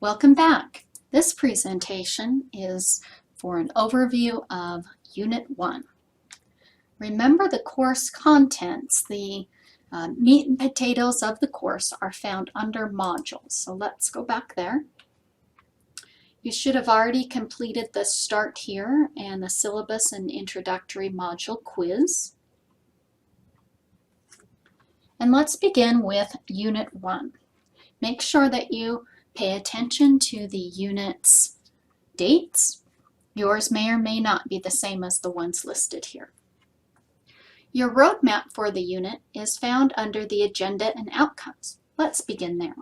Welcome back. This presentation is for an overview of Unit 1. Remember, the course contents, the meat and potatoes of the course, are found under modules. So let's go back there. You should have already completed the start here and the syllabus and introductory module quiz. And let's begin with Unit 1. Make sure that you pay attention to the unit's dates. Yours may or may not be the same as the ones listed here. Your roadmap for the unit is found under the agenda and outcomes. Let's begin there.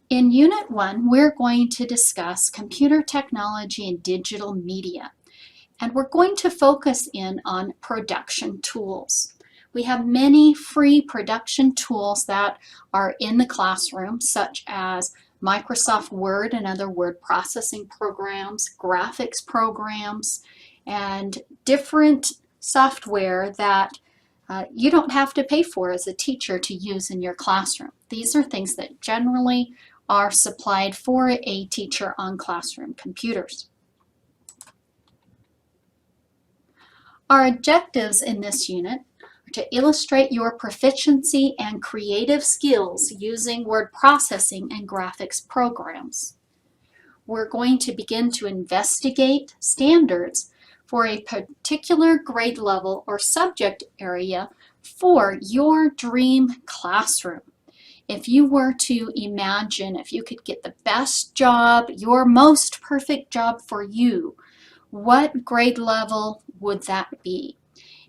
In Unit 1, we're going to discuss computer technology and digital media, and we're going to focus in on production tools. We have many free production tools that are in the classroom, such as Microsoft Word and other word processing programs, graphics programs, and different software that you don't have to pay for as a teacher to use in your classroom. These are things that generally are supplied for a teacher on classroom computers. Our objectives in this unit are to illustrate your proficiency and creative skills using word processing and graphics programs. We're going to begin to investigate standards for a particular grade level or subject area for your dream classroom. If you were to imagine if you could get the best job, your most perfect job for you, what grade level would that be?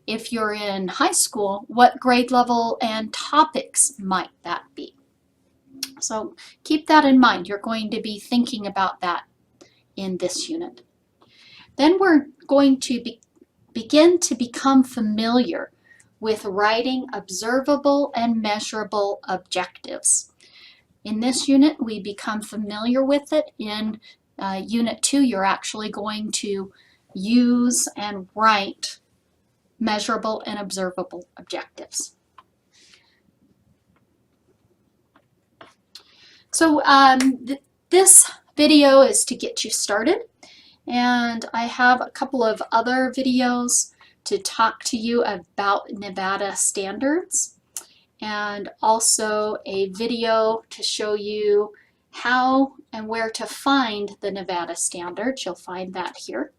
If you're in high school, what grade level and topics might that be? So keep that in mind. You're going to be thinking about that in this unit. Then we're going to begin to become familiar with writing observable and measurable objectives. In this unit, we become familiar with it. In Unit 2, you're actually going to use and write measurable and observable objectives. So this video is to get you started, and I have a couple of other videos to talk to you about Nevada standards, and also a video to show you how and where to find the Nevada standards. You'll find that here.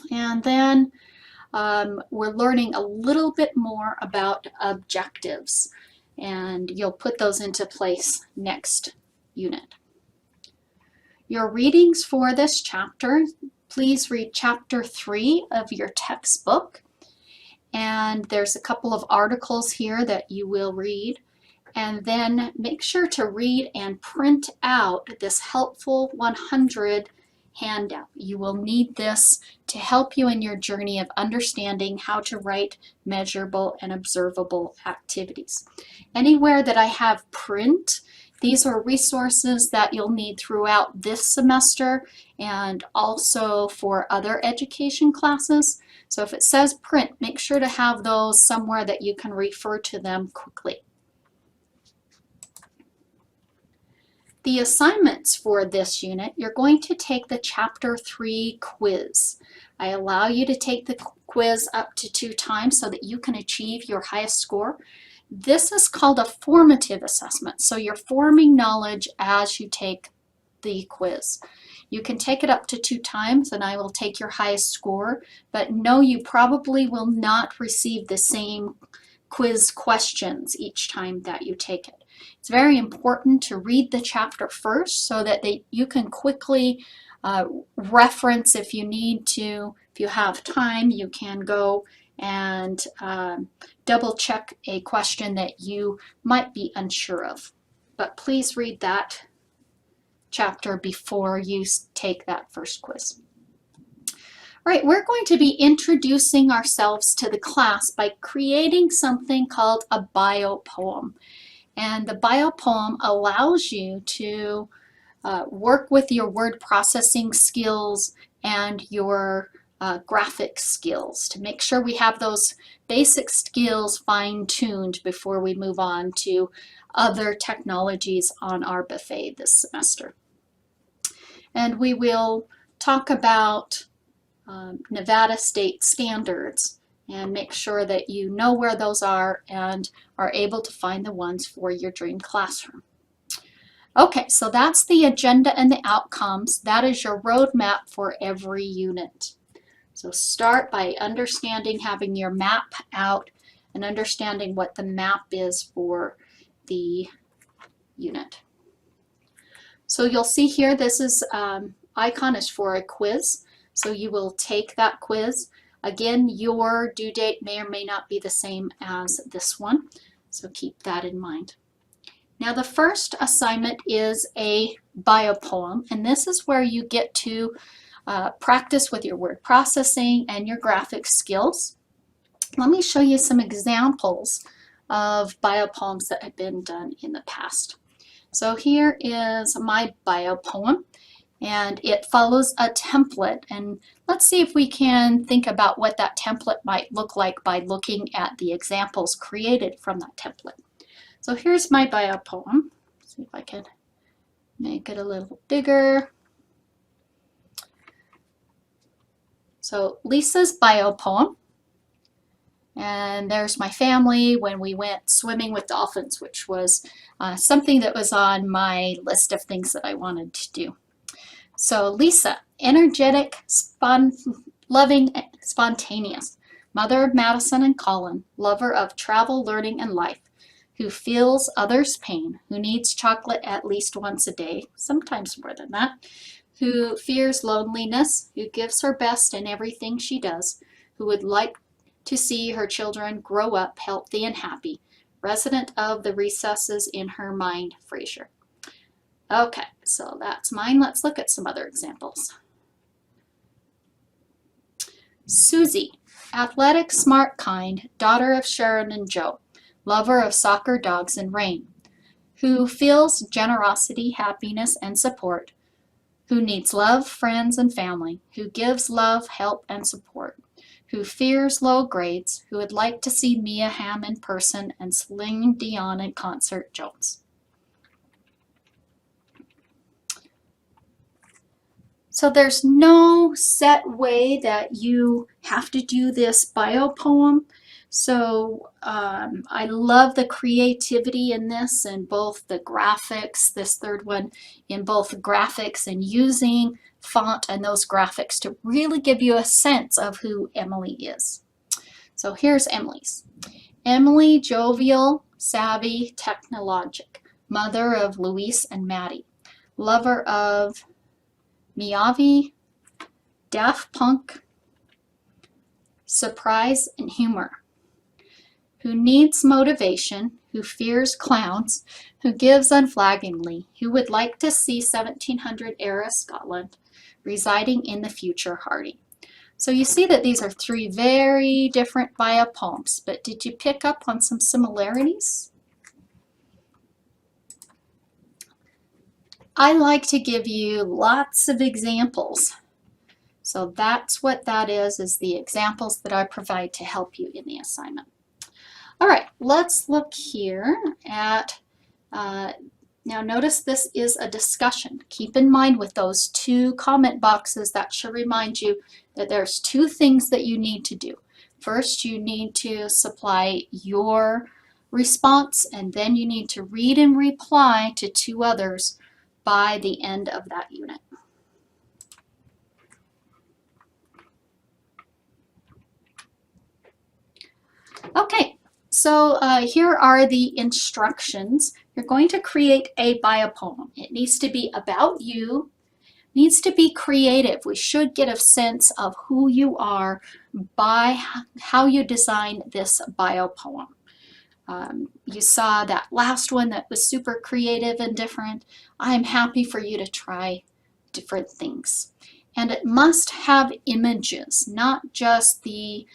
And then we're learning a little bit more about objectives, and you'll put those into place next unit. Your readings for this chapter, please read chapter 3 of your textbook, and there's a couple of articles here that you will read, and then make sure to read and print out this helpful 100 handout. You will need this to help you in your journey of understanding how to write measurable and observable activities. Anywhere that I have print, these are resources that you'll need throughout this semester and also for other education classes. So if it says print, make sure to have those somewhere that you can refer to them quickly. The assignments for this unit, you're going to take the Chapter 3 quiz. I allow you to take the quiz up to 2 times so that you can achieve your highest score. This is called a formative assessment, so you're forming knowledge as you take the quiz. You can take it up to 2 times and I will take your highest score, but no, you probably will not receive the same quiz questions each time that you take it. It's very important to read the chapter first so that you can quickly reference if you need to. If you have time, you can go and double check a question that you might be unsure of. But please read that chapter before you take that first quiz. All right, we're going to be introducing ourselves to the class by creating something called a bio poem. And the bio poem allows you to work with your word processing skills and your graphic skills to make sure we have those basic skills fine-tuned before we move on to other technologies on our buffet this semester. And we will talk about Nevada state standards and make sure that you know where those are and are able to find the ones for your dream classroom. Okay, so that's the agenda and the outcomes. That is your roadmap for every unit. So start by understanding, having your map out and understanding what the map is for the unit. So you'll see here, this is icon is for a quiz. So you will take that quiz. Again, your due date may or may not be the same as this one, so keep that in mind. Now the first assignment is a biopoem, and this is where you get to practice with your word processing and your graphic skills. Let me show you some examples of biopoems that have been done in the past. So here is my biopoem, and it follows a template, and let's see if we can think about what that template might look like by looking at the examples created from that template. So here's my biopoem. See if I can make it a little bigger. So Lisa's biopoem, and there's my family when we went swimming with dolphins, which was something that was on my list of things that I wanted to do. So Lisa, energetic, loving, spontaneous, mother of Madison and Colin, lover of travel, learning, and life, who feels others' pain, who needs chocolate at least once a day, sometimes more than that, who fears loneliness, who gives her best in everything she does, who would like to see her children grow up healthy and happy, resident of the recesses in her mind, Fraser. Okay, so that's mine. Let's look at some other examples. Susie, athletic, smart, kind, daughter of Sharon and Joe, lover of soccer, dogs, and rain, who feels generosity, happiness, and support, who needs love, friends, and family, who gives love, help, and support, who fears low grades, who would like to see Mia Hamm in person and Celine Dion in concert, Jones. So there's no set way that you have to do this biopoem. So I love the creativity in this and both the graphics, this third one, in both graphics and using font and those graphics to really give you a sense of who Emily is. So here's Emily's. Emily, jovial, savvy, technologic, mother of Luis and Maddie, lover of Miyavi, Daft Punk, surprise, and humor, who needs motivation, who fears clowns, who gives unflaggingly, who would like to see 1700-era Scotland, residing in the future Hardy. So you see that these are three very different biopoems, but did you pick up on some similarities? I like to give you lots of examples. So that's what that is the examples that I provide to help you in the assignment. All right, let's look here at, now notice this is a discussion. Keep in mind with those two comment boxes, that should remind you that there's two things that you need to do. First, you need to supply your response, and then you need to read and reply to two others by the end of that unit. Okay, so here are the instructions. You're going to create a biopoem. It needs to be about you, needs to be creative. We should get a sense of who you are by how you design this biopoem. You saw that last one that was super creative and different. I'm happy for you to try different things. And it must have images, not just the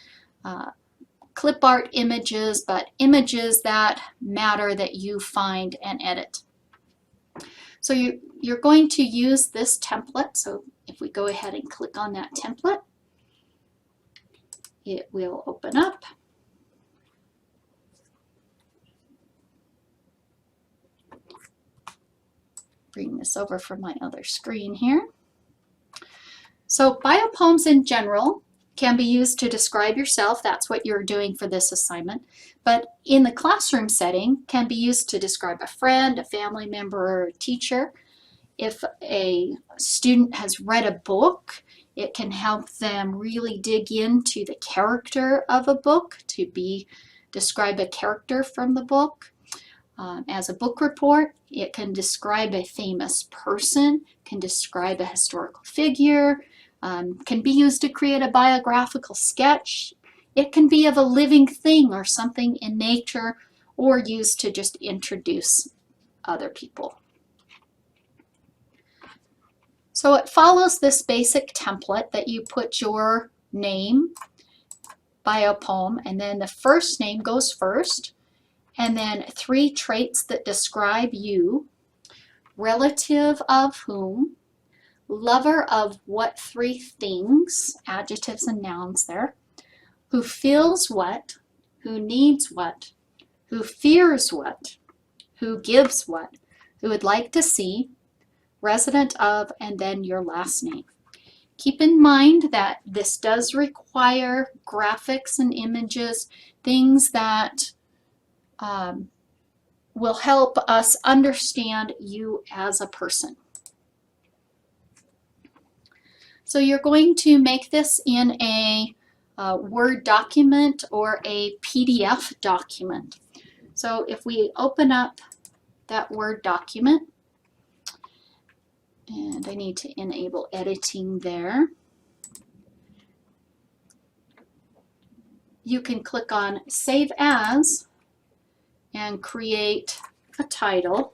clip art images, but images that matter that you find and edit. So you're going to use this template. So if we go ahead and click on that template, it will open up. Bring this over from my other screen here. So biopoems in general can be used to describe yourself. That's what you're doing for this assignment. But in the classroom setting, can be used to describe a friend, a family member, or a teacher. If a student has read a book, it can help them really dig into the character of a book to describe a character from the book. As a book report, it can describe a famous person, can describe a historical figure, can be used to create a biographical sketch. It can be of a living thing or something in nature, or used to just introduce other people. So it follows this basic template that you put your name, biopoem, and then the first name goes first, and then 3 traits that describe you, relative of whom, lover of what 3 things, adjectives and nouns there, who feels what, who needs what, who fears what, who gives what, who would like to see, resident of, and then your last name. Keep in mind that this does require graphics and images, things that will help us understand you as a person. So you're going to make this in a Word document or a PDF document. So if we open up that Word document, and I need to enable editing there, you can click on Save As and create a title.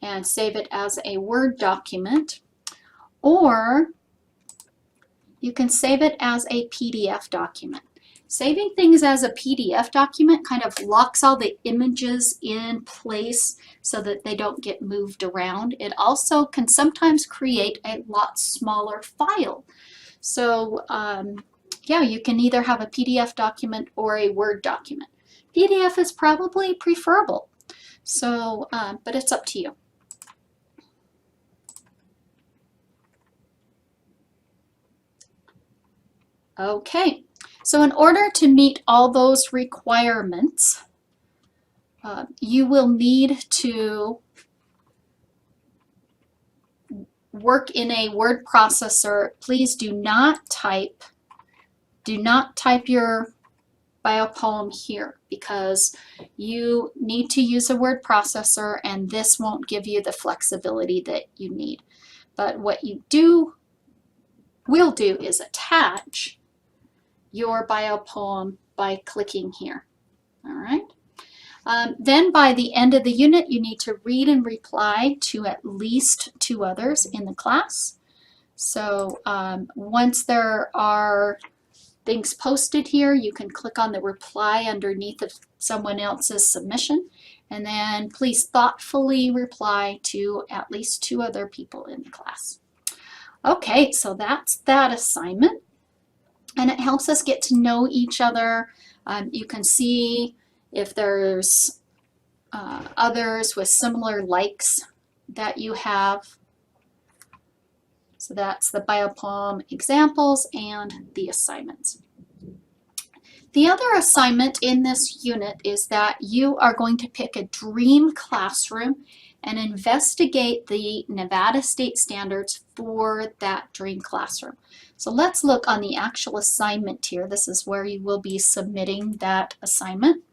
And save it as a Word document, or you can save it as a PDF document. Saving things as a PDF document kind of locks all the images in place so that they don't get moved around. It also can sometimes create a lot smaller file. So yeah, you can either have a PDF document or a Word document. PDF is probably preferable, so but it's up to you. Okay, so in order to meet all those requirements, you will need to work in a word processor. Please do not type your biopoem here, because you need to use a word processor and this won't give you the flexibility that you need. But what you will do is attach your biopoem by clicking here. All right. Then by the end of the unit, you need to read and reply to at least 2 others in the class. So once there are things posted here, you can click on the reply underneath of someone else's submission, and then please thoughtfully reply to at least 2 other people in the class. Okay, so that's that assignment, and it helps us get to know each other. You can see if there's others with similar likes that you have. So that's the biopoem examples and the assignments. The other assignment in this unit is that you are going to pick a dream classroom and investigate the Nevada state standards for that dream classroom. So let's look on the actual assignment here. This is where you will be submitting that assignment.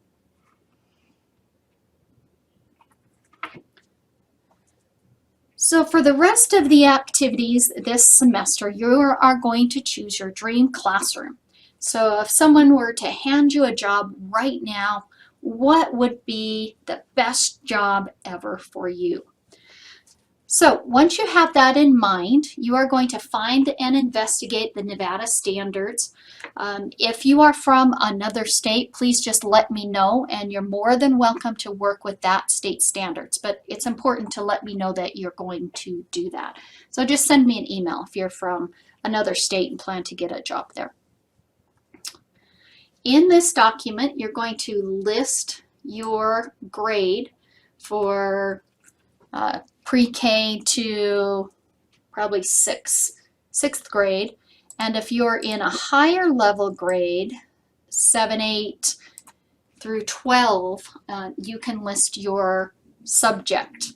So for the rest of the activities this semester, you are going to choose your dream classroom. So if someone were to hand you a job right now, what would be the best job ever for you? So once you have that in mind, you are going to find and investigate the Nevada standards. If you are from another state, please just let me know, and you're more than welcome to work with that state standards. But it's important to let me know that you're going to do that. So just send me an email if you're from another state and plan to get a job there. In this document, you're going to list your grade for pre-K to probably sixth grade. And if you're in a higher level grade, 7, 8 through 12, you can list your subject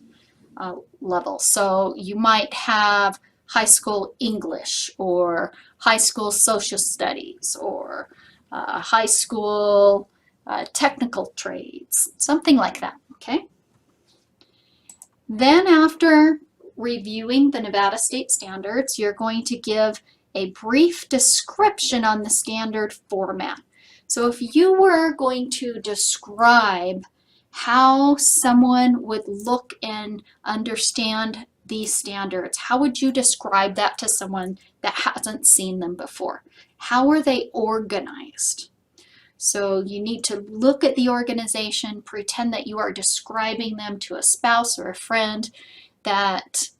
level. So you might have high school English or high school social studies or high school technical trades, something like that, okay? Then after reviewing the Nevada state standards, you're going to give a brief description on the standard format. So if you were going to describe how someone would look and understand these standards, how would you describe that to someone that hasn't seen them before? How are they organized? So you need to look at the organization, pretend that you are describing them to a spouse or a friend that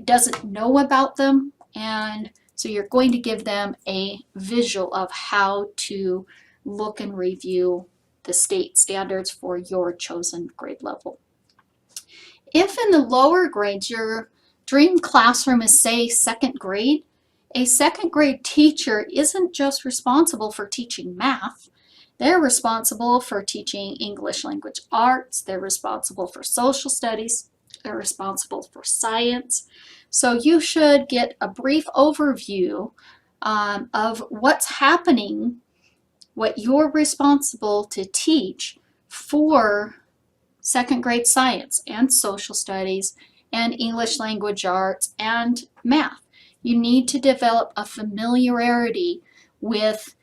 doesn't know about them, and so you're going to give them a visual of how to look and review the state standards for your chosen grade level. If in the lower grades your dream classroom is, say, second grade, a second grade teacher isn't just responsible for teaching math. They're responsible for teaching English language arts. They're responsible for social studies. They're responsible for science. So you should get a brief overview of what's happening, what you're responsible to teach for second grade science and social studies and English language arts and math. You need to develop a familiarity with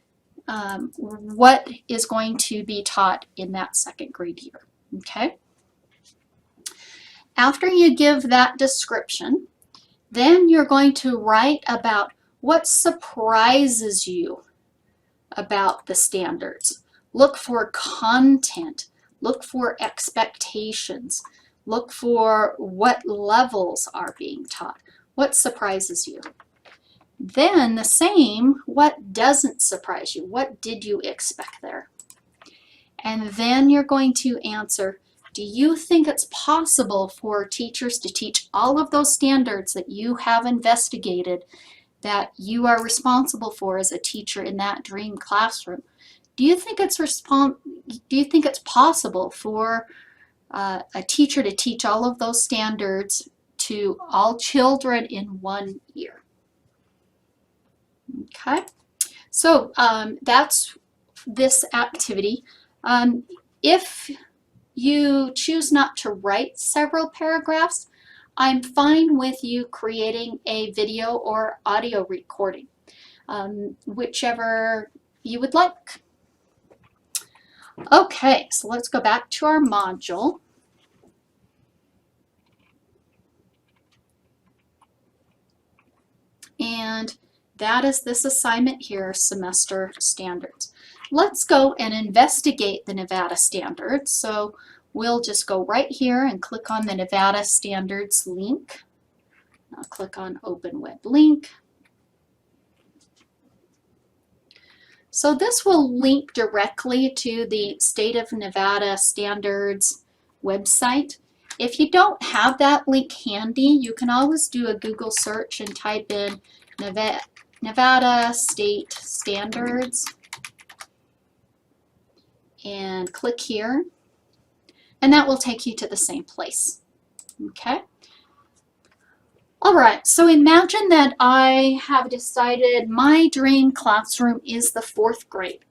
what is going to be taught in that second grade year, okay? After you give that description, then you're going to write about what surprises you about the standards. Look for content, look for expectations, look for what levels are being taught, what surprises you. Then the same, what doesn't surprise you? What did you expect there? And then you're going to answer, do you think it's possible for teachers to teach all of those standards that you have investigated, that you are responsible for as a teacher in that dream classroom? Do you think it's possible for a teacher to teach all of those standards to all children in 1 year? Okay, so that's this activity. If you choose not to write several paragraphs, I'm fine with you creating a video or audio recording, whichever you would like. Okay, so let's go back to our module. And that is this assignment here, semester standards. Let's go and investigate the Nevada standards. So we'll just go right here and click on the Nevada standards link. I'll click on Open Web Link. So this will link directly to the State of Nevada Standards website. If you don't have that link handy, you can always do a Google search and type in Nevada State Standards and click here, and that will take you to the same place. Okay? All right, so imagine that I have decided my dream classroom is the 4th grade.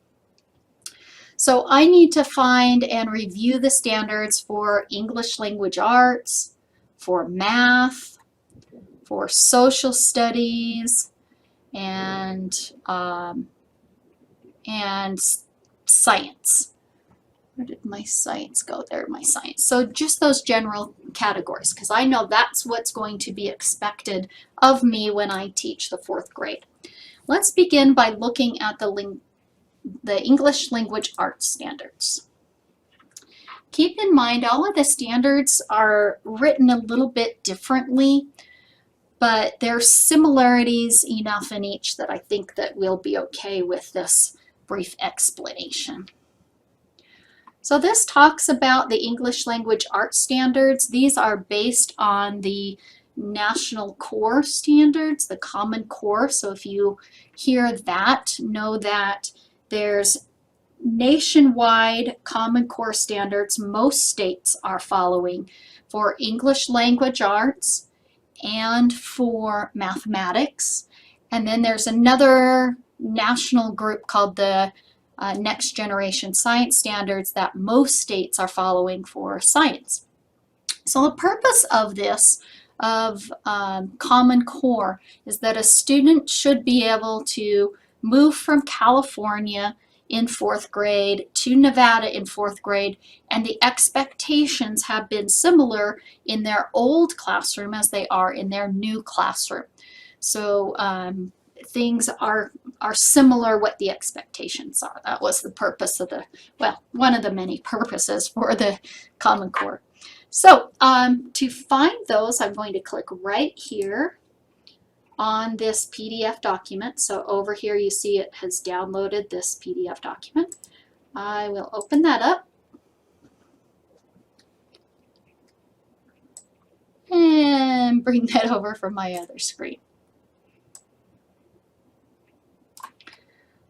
So I need to find and review the standards for English language arts, for math, for social studies, and science. Where did my science go? There, my science. So just those general categories, because I know that's what's going to be expected of me when I teach the 4th grade. Let's begin by looking at the English Language Arts standards. Keep in mind all of the standards are written a little bit differently, but there's similarities enough in each that I think that we'll be okay with this brief explanation. So this talks about the English Language Arts standards. These are based on the National Core standards, the Common Core. So if you hear that, know that there's nationwide Common Core standards most states are following for English Language Arts and for mathematics. And then there's another national group called the Next Generation Science Standards that most states are following for science. So the purpose of this, of Common Core, is that a student should be able to move from California in 4th grade to Nevada in 4th grade, and the expectations have been similar in their old classroom as they are in their new classroom. So things are similar what the expectations are. That was the purpose of the, well, one of the many purposes for the Common Core. So to find those, I'm going to click right here on this PDF document. So over here you see it has downloaded this PDF document. I will open that up and bring that over from my other screen.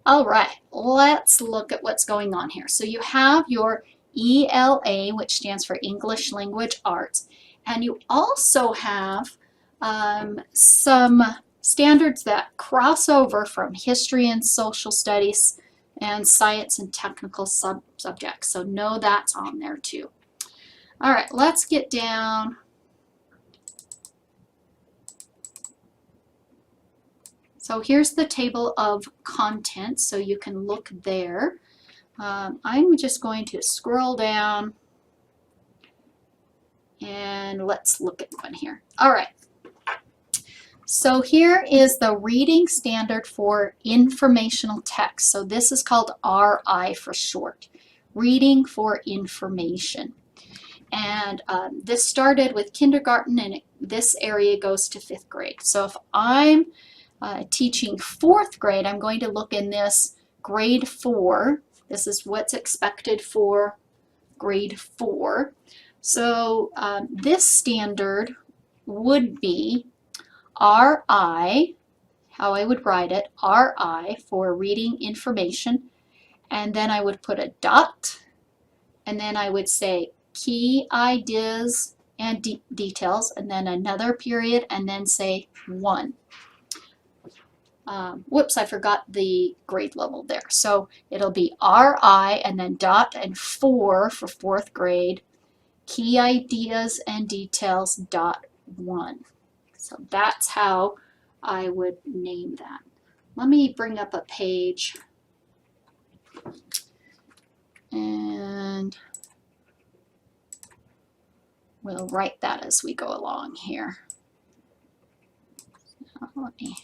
All right, let's look at what's going on here. So you have your ELA, which stands for English Language Arts, and you also have some standards that cross over from history and social studies and science and technical subjects. So know that's on there too. All right, let's get down. So here's the table of contents, so you can look there. I'm just going to scroll down and let's look at one here. All right. So here is the reading standard for informational text. So this is called RI for short, reading for information. And this started with kindergarten, and this area goes to 5th grade. So if I'm teaching 4th grade, I'm going to look in this grade 4. This is what's expected for grade 4. So this standard would be RI, how I would write it, RI for reading information, and then I would put a dot, and then I would say key ideas and details, and then another period, and then say 1. Whoops, I forgot the grade level there. So it'll be RI and then dot and 4 for 4th grade, key ideas and details dot 1. So that's how I would name that. Let me bring up a page and we'll write that as we go along here. So let me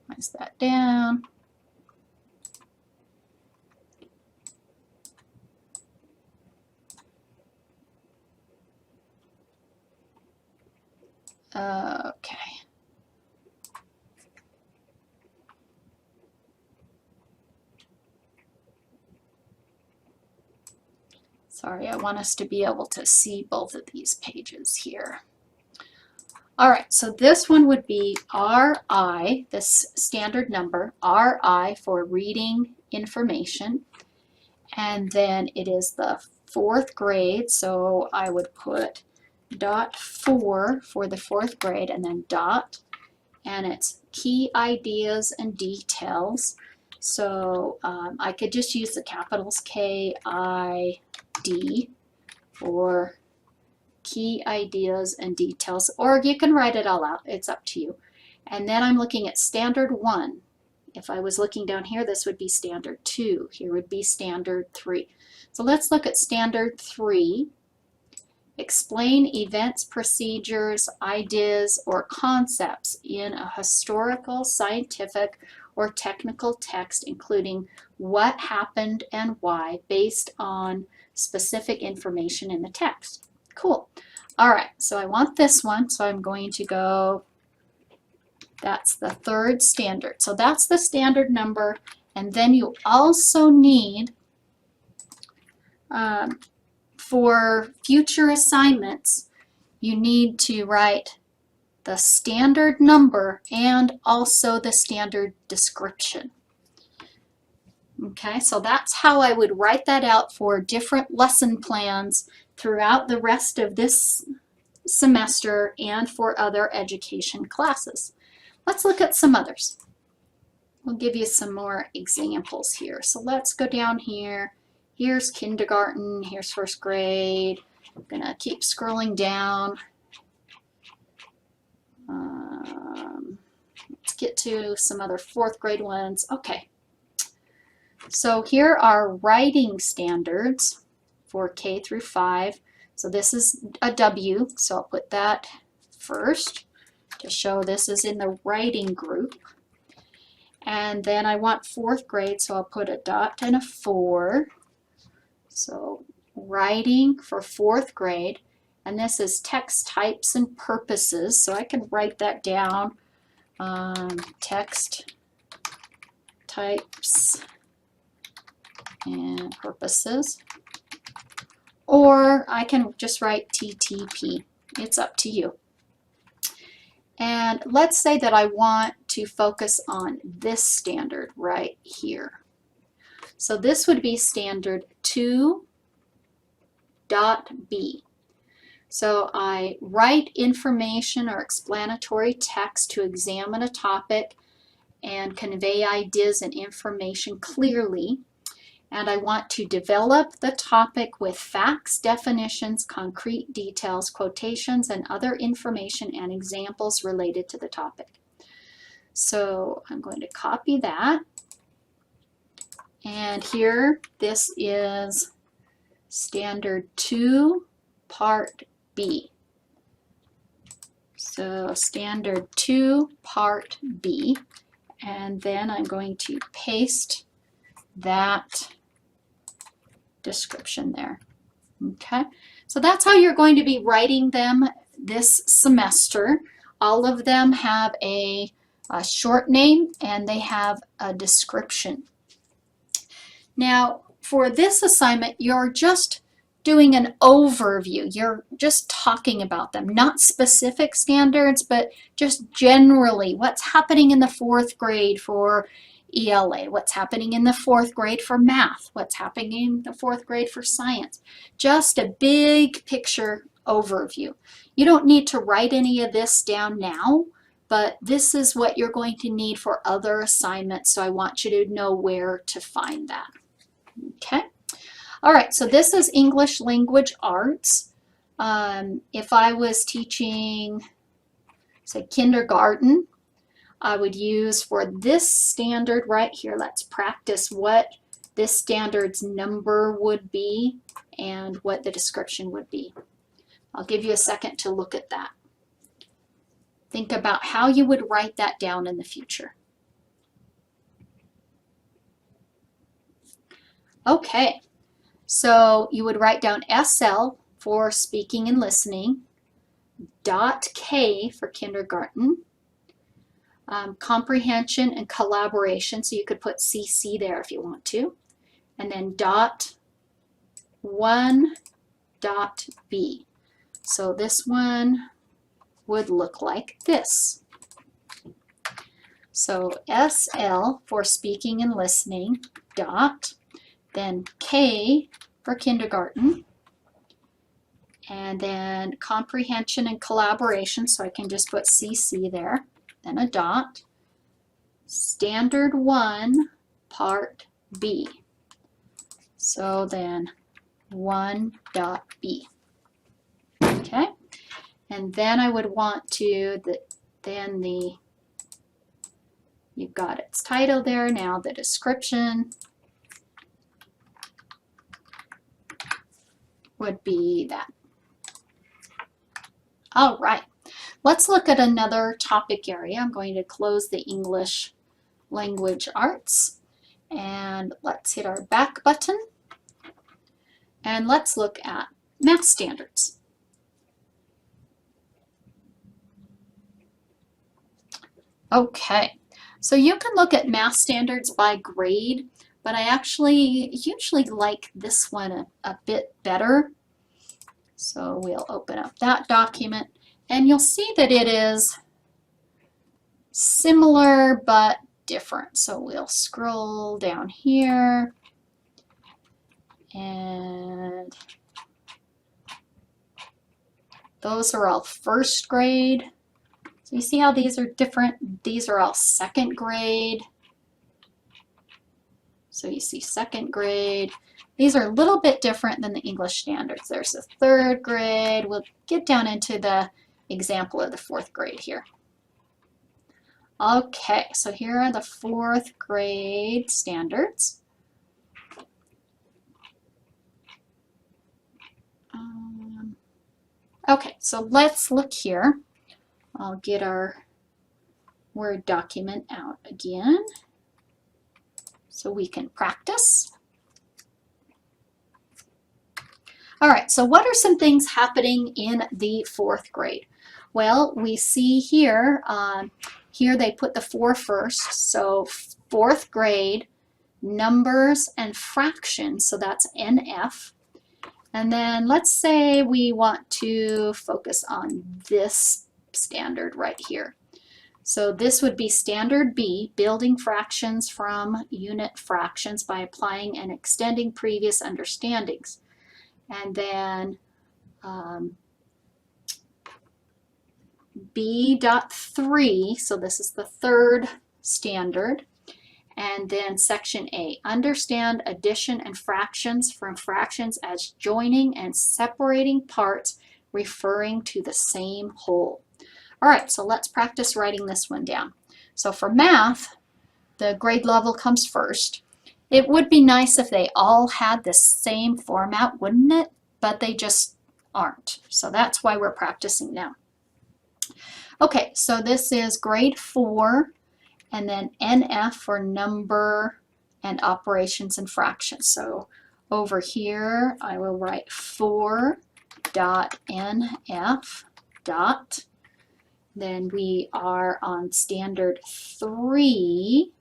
minimize that down. Okay. Sorry, I want us to be able to see both of these pages here. All right, so this one would be RI, this standard number, RI for reading information. And then it is the 4th grade, so I would put dot 4 for the 4th grade and then dot, and it's key ideas and details. So I could just use the capitals KID for key ideas and details, or you can write it all out. It's up to you. And then I'm looking at standard 1 If I was looking down here, this would be standard 2. Here would be standard 3. So let's look at standard 3. Explain events, procedures, ideas, or concepts in a historical, scientific, or technical text, including what happened and why, based on specific information in the text. Cool. All right, so I want this one, so I'm going to go, that's the third standard. So that's the standard number, and then you also need, for future assignments, you need to write the standard number and also the standard description. Okay, so that's how I would write that out for different lesson plans throughout the rest of this semester and for other education classes. Let's look at some others. We'll give you some more examples here. So let's go down here. Here's kindergarten, here's first grade. I'm gonna keep scrolling down. Let's get to some other fourth grade ones. Okay, so here are writing standards for K through 5. So this is a W, so I'll put that first to show this is in the writing group. And then I want fourth grade, so I'll put a dot and a 4. So writing for fourth grade, and this is text types and purposes, so I can write that down. Text types and purposes, or I can just write TTP. It's up to you. And let's say that I want to focus on this standard right here. So this would be standard 2.B. So I write information or explanatory text to examine a topic and convey ideas and information clearly. And I want to develop the topic with facts, definitions, concrete details, quotations, and other information and examples related to the topic. So I'm going to copy that. And here, this is standard 2, part B. So standard 2, part B. And then I'm going to paste that description there. Okay, so that's how you're going to be writing them this semester. All of them have a short name and they have a description. Now, for this assignment, you're just doing an overview. You're just talking about them, not specific standards, but just generally what's happening in the fourth grade for ELA, what's happening in the fourth grade for math, what's happening in the fourth grade for science. Just a big picture overview. You don't need to write any of this down now, but this is what you're going to need for other assignments, so I want you to know where to find that. Okay? All right, so this is English Language Arts. If I was teaching, say, kindergarten, I would use for this standard right here, let's practice what this standard's number would be and what the description would be. I'll give you a second to look at that. Think about how you would write that down in the future. Okay, so you would write down SL for speaking and listening, .K for kindergarten, comprehension and collaboration, so you could put CC there if you want to, and then .1.B. So this one would look like this. So SL for speaking and listening, dot, then K for kindergarten, and then comprehension and collaboration, so I can just put CC there, then a dot, standard 1, part B. So then 1.B. Okay, and then I would want to, then the You've got its title there. Now the description would be that. All right, let's look at another topic area. I'm going to close the English language arts and let's hit our back button and let's look at math standards. Okay, so you can look at math standards by grade, but I actually usually like this one a bit better. So we'll open up that document and you'll see that it is similar but different. So we'll scroll down here and those are all first grade. So you see how these are different? These are all second grade. So you see second grade. These are a little bit different than the English standards. There's the third grade. We'll get down into the example of the fourth grade here. Okay, so here are the fourth grade standards. Okay, so let's look here. I'll get our Word document out again so we can practice. All right, so what are some things happening in the fourth grade? Well, we see here, here they put the 4 first, so fourth grade, numbers and fractions, so that's NF. And then let's say we want to focus on this standard right here. So this would be standard B, building fractions from unit fractions by applying and extending previous understandings. And then B.3, so this is the third standard. And then section A, understand addition and fractions from fractions as joining and separating parts referring to the same whole. All right, so let's practice writing this one down. So for math, the grade level comes first. It would be nice if they all had the same format, wouldn't it? But they just aren't. So that's why we're practicing now. Okay, so this is grade 4, and then NF for number and operations and fractions. So over here, I will write 4.NF dot. Then we are on standard 3,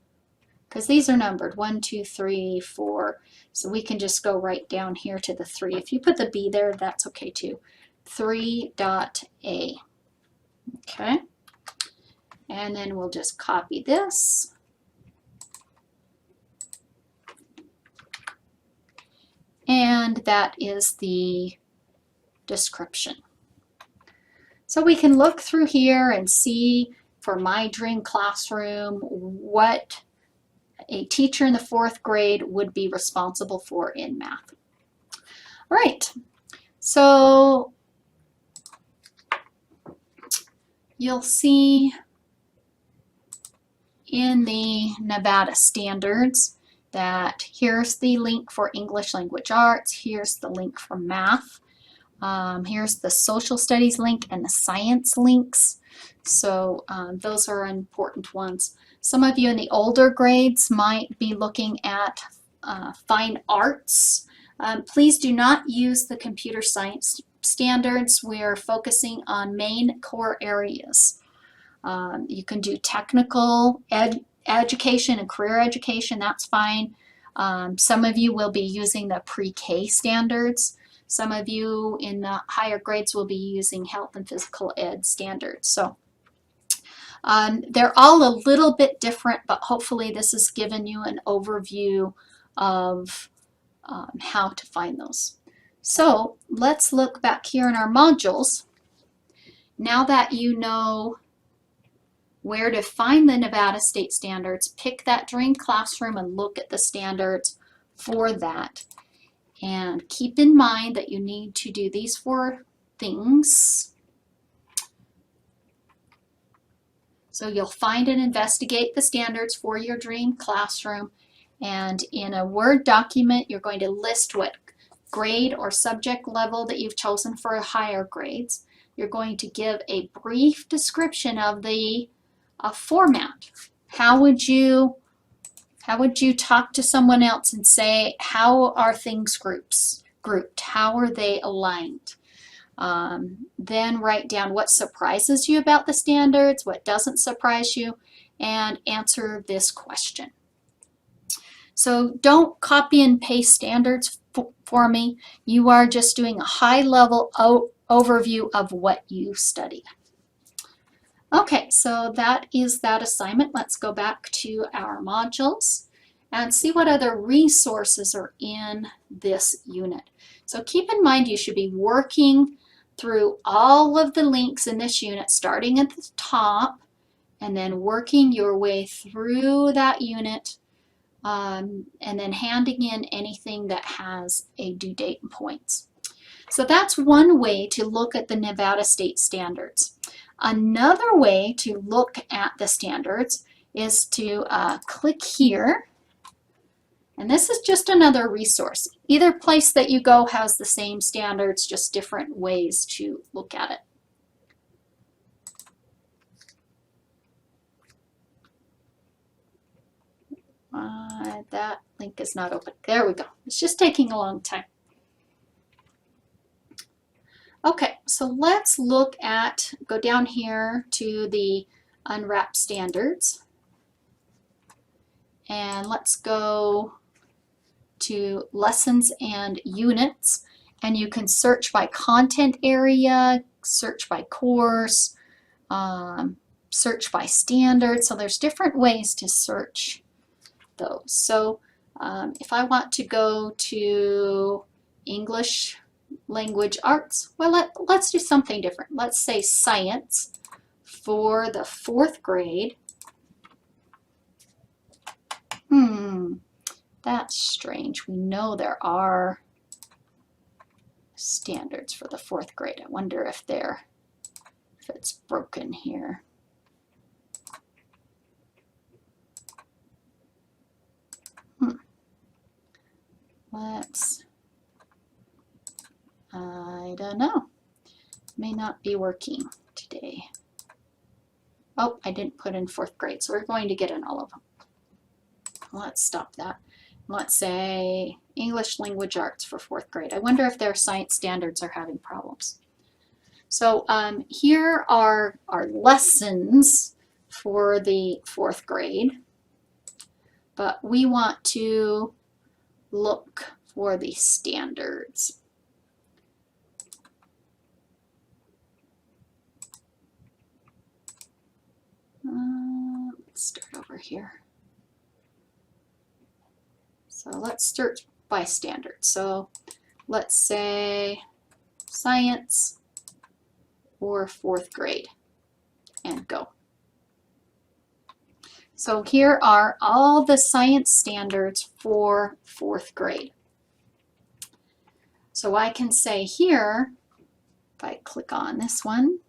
because these are numbered 1, 2, 3, 4. So we can just go right down here to the 3. If you put the B there, that's okay too. 3.A. Okay. And then we'll just copy this. And that is the description. So we can look through here and see for my dream classroom what a teacher in the 4th grade would be responsible for in math. All right, so you'll see in the Nevada standards that here's the link for English language arts, here's the link for math. Here's the social studies link and the science links. So those are important ones. Some of you in the older grades might be looking at fine arts. Please do not use the computer science standards. We're focusing on main core areas. You can do technical education and career education, that's fine. Some of you will be using the pre-K standards. Some of you in the higher grades will be using health and physical ed standards. So they're all a little bit different, but hopefully this has given you an overview of how to find those. So let's look back here in our modules. Now that you know where to find the Nevada State Standards, pick that dream classroom and look at the standards for that. And keep in mind that you need to do these 4 things. So you'll find and investigate the standards for your dream classroom, and in a Word document you're going to list what grade or subject level that you've chosen for higher grades. You're going to give a brief description of the format. How would you talk to someone else and say, how are things grouped? How are they aligned? Then write down what surprises you about the standards, what doesn't surprise you, and answer this question. So don't copy and paste standards for me. You are just doing a high-level overview of what you studied. Okay, so that is that assignment. Let's go back to our modules and see what other resources are in this unit. So keep in mind you should be working through all of the links in this unit, starting at the top and then working your way through that unit, and then handing in anything that has a due date and points. So that's one way to look at the Nevada State Standards. Another way to look at the standards is to click here, and this is just another resource. Either place that you go has the same standards, just different ways to look at it. That link is not open. There we go. It's just taking a long time. Okay, so let's look at, go down here to the unwrapped standards. And let's go to lessons and units. And you can search by content area, search by course, search by standard. So there's different ways to search those. So if I want to go to English language arts, well, let's do something different. Let's say science for the 4th grade. That's strange. We know there are standards for the 4th grade. I wonder if it's broken here. I don't know. May not be working today. Oh, I didn't put in 4th grade, so we're going to get in all of them. Let's stop that. Let's say English language arts for 4th grade. I wonder if their science standards are having problems. So here are our lessons for the 4th grade, but we want to look for the standards. Let's start over here. So let's search by standard. So let's say science for 4th grade and go. So here are all the science standards for 4th grade. So I can say here, if I click on this one,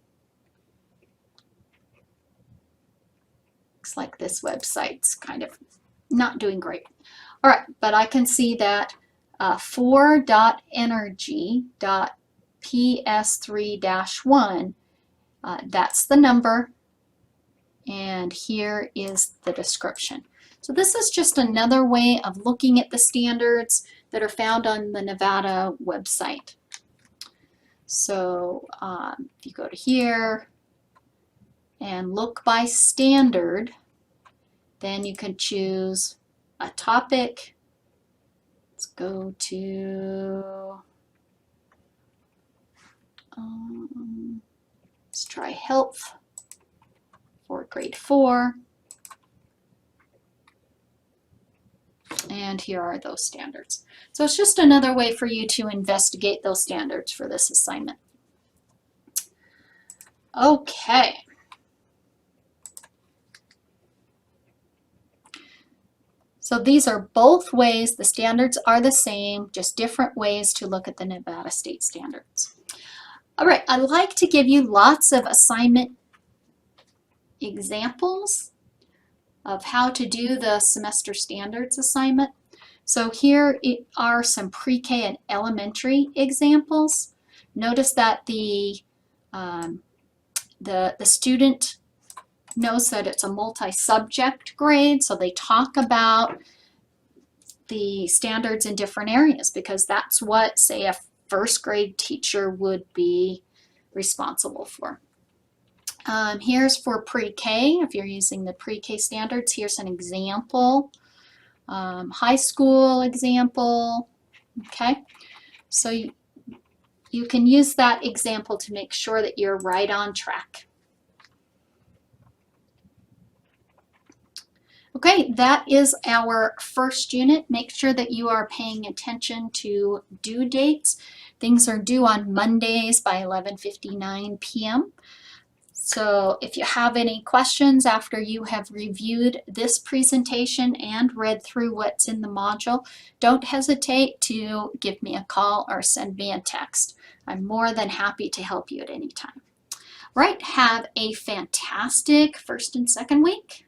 looks like this website's kind of not doing great. All right, but I can see that 4.energy.ps3-1, that's the number, and here is the description. So this is just another way of looking at the standards that are found on the Nevada website. So if you go to here and look by standard, then you can choose a topic. Let's go to, let's try health for grade 4. And here are those standards. So it's just another way for you to investigate those standards for this assignment. Okay. So these are both ways, the standards are the same, just different ways to look at the Nevada State Standards. All right, I like to give you lots of assignment examples of how to do the semester standards assignment. So here are some pre-K and elementary examples. Notice that the student knows that it's a multi-subject grade, so they talk about the standards in different areas because that's what, say, a first grade teacher would be responsible for. Here's for pre-K, if you're using the pre-K standards, here's an example. High school example, okay? So you can use that example to make sure that you're right on track. Okay, that is our first unit. Make sure that you are paying attention to due dates. Things are due on Mondays by 11:59 p.m. So if you have any questions after you have reviewed this presentation and read through what's in the module, don't hesitate to give me a call or send me a text. I'm more than happy to help you at any time. Right, have a fantastic first and second week.